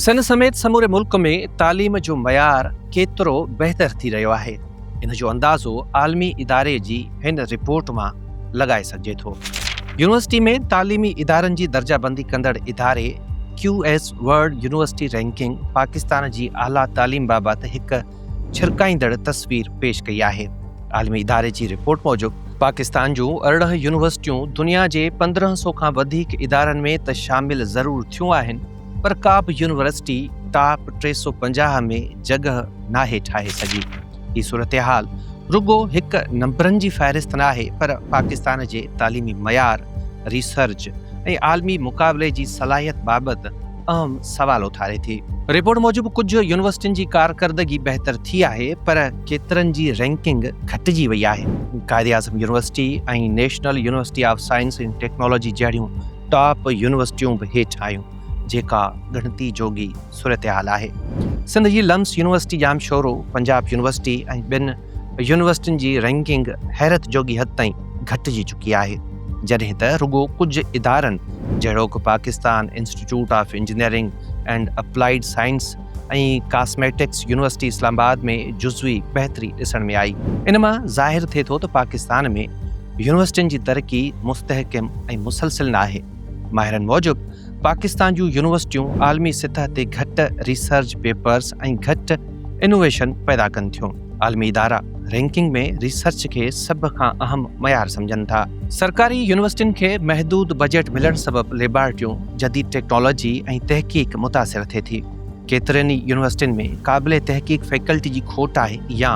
सन समेत समूरे मुल्क में तालीम जो मयार केतिरो बहितर थी रहियो आहे, इन जो अंदाज़ो आलमी इदारे जी हिन रिपोर्ट मां लॻाए सघिजे थो। यूनिवर्सिटी में तालीमी इदारनि जी दर्जाबंदी कंदड़ इदारे QS world university ranking Pakistan जी आला तालीम बाबति हिकु छिरकाईंदड़ तस्वीर पेश कई आहे। आलमी इदारे जी रिपोर्ट मूजिबि पाकिस्तान जूं 18 यूनिवर्सिटियूं दुनिया जे 1500 खां वधीक इदारनि में त शामिल ज़रूर थियूं आहिनि, पर का बि यूनिवर्सिटी टॉप 350 में जगह नाहे ठाहे सघी। ही सूरतहाल रुगो हिकु नंबरनि जी फ़हरिस्त न आहे, पर पाकिस्तान जे तालीमी मयार, रिसर्च ऐं आलमी मुक़ाबले जी सलाहियत बाबति अहम सवाल उथारे थी। रिपोर्ट मूजिबि कुझु यूनिवर्सिटियुनि जी कारकर्दगी बहितर थी आहे, पर केतिरनि जी रैंकिंग घटिजी वई आहे। कायदे आज़म यूनिवर्सिटी ऐं national university of science and technology जहिड़ियूं टॉप यूनिवर्सिटियूं बि हेठि आहियूं, जेका ॻणती जोगी सूरतहाल आहे। सिंध जी लम्स यूनिवर्सिटी जाम शोरो, पंजाब यूनिवर्सिटी ऐं ॿिनि यूनिवर्सिटियुनि जी रैंकिंग हैरत जोगी हद ताईं घटिजी चुकी आहे, जॾहिं त रुगो कुझु इदारनि जहिड़ोकि Pakistan institute of engineering and applied science ऐं कॉस्मेटिक्स यूनिवर्सिटी इस्लामाबाद में जुज़वी बहितरी ॾिसण में आई। इन मां ज़ाहिर थिए थो त पाकिस्तान में यूनिवर्सिटियुनि जी तरक़ी मुस्तहकिम ऐं मुसलसिल न आहे। माहिरनि मूजिबि पाकिस्तान जूं यूनिवर्सिटियूं आलमी सतह ते घटि रिसर्च पेपर्स ऐं घटि इनोवेशन पैदा कनि थियूं। आलमी इदारा रैंकिंग में रिसर्च खे सभ खां अहम मयार सम्झनि था। सरकारी यूनिवर्सिटियुनि खे महदूद बजट मिलण सबबि लेबॉरेटरियूं, जदीद टेक्नोलॉजी ऐं तहक़ीक़ मुतासिर थिए थी। केतिरनि ई यूनिवर्सिटियुनि में क़ाबिल तहक़ीक़ फैकल्टी जी खोट आहे या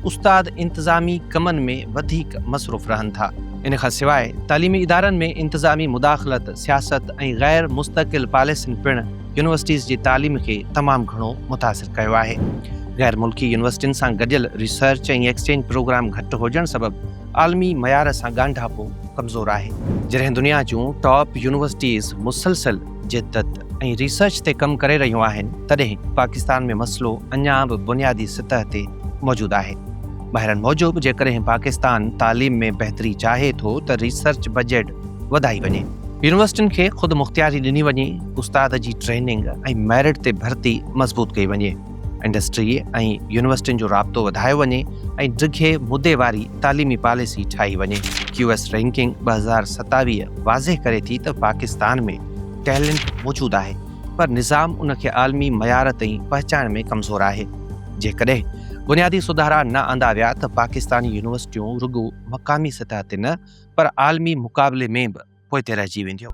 उस्ताद इंतज़ामी कमनि में वधीक मसरूफ़ रहनि था। इन खां सवाइ तालीमी इदारनि में इंतज़ामी मुदाख़लत, सियासत ऐं गैर मुस्तक़िल पॉलिसियुनि पिणु यूनिवर्सिटीज़ जी तालीम खे तमामु घणो मुतासिर कयो आहे। गैर मुल्की यूनिवर्सिटियुनि सां गॾियल रिसर्च ऐं एक्सचेंज प्रोग्राम घटि हुजण सबबि आलमी मयार सां ॻंढापो कमज़ोर आहे। जॾहिं दुनिया जूं टॉप यूनिवर्सिटीज़ मुसलसल जिद्दत ऐं रिसर्च ते कमु करे रहियूं आहिनि, तॾहिं पाकिस्तान में मसइलो अञा बि बुनियादी सतह ते मौजूदु आहे। ॿाहिरनि मूजिबि जेकॾहिं पाकिस्तान तालीम में बहितरी चाहे थो त रिसर्च बजट वधाई वञे, यूनिवर्सिटियुनि खे ख़ुदि मुख़्तियारी ॾिनी वञे, उस्ताद जी ट्रेनिंग ऐं मेरिट ते भर्ती मज़बूत कई वञे, इंडस्ट्री ऐं यूनिवर्सिटियुनि जो राब्तो वधायो वञे ऐं डिघे मुदे वारी तालीमी पॉलिसी ठाही वञे। QS रैंकिंग 2027 वाज़े करे थी त पाकिस्तान में टैलेंट मौजूदु आहे, पर निज़ाम उन खे आलमी मयार ताईं पहुचाइण में कमज़ोर आहे। जेकॾहिं बुनियादी सुधारा न आंदा विया त पाकिस्तानी यूनिवर्सिटियूं रुगो मक़ामी सतह ते न, पर आलमी मुक़ाबले में बि पोइते रहिजी वेंदियूं।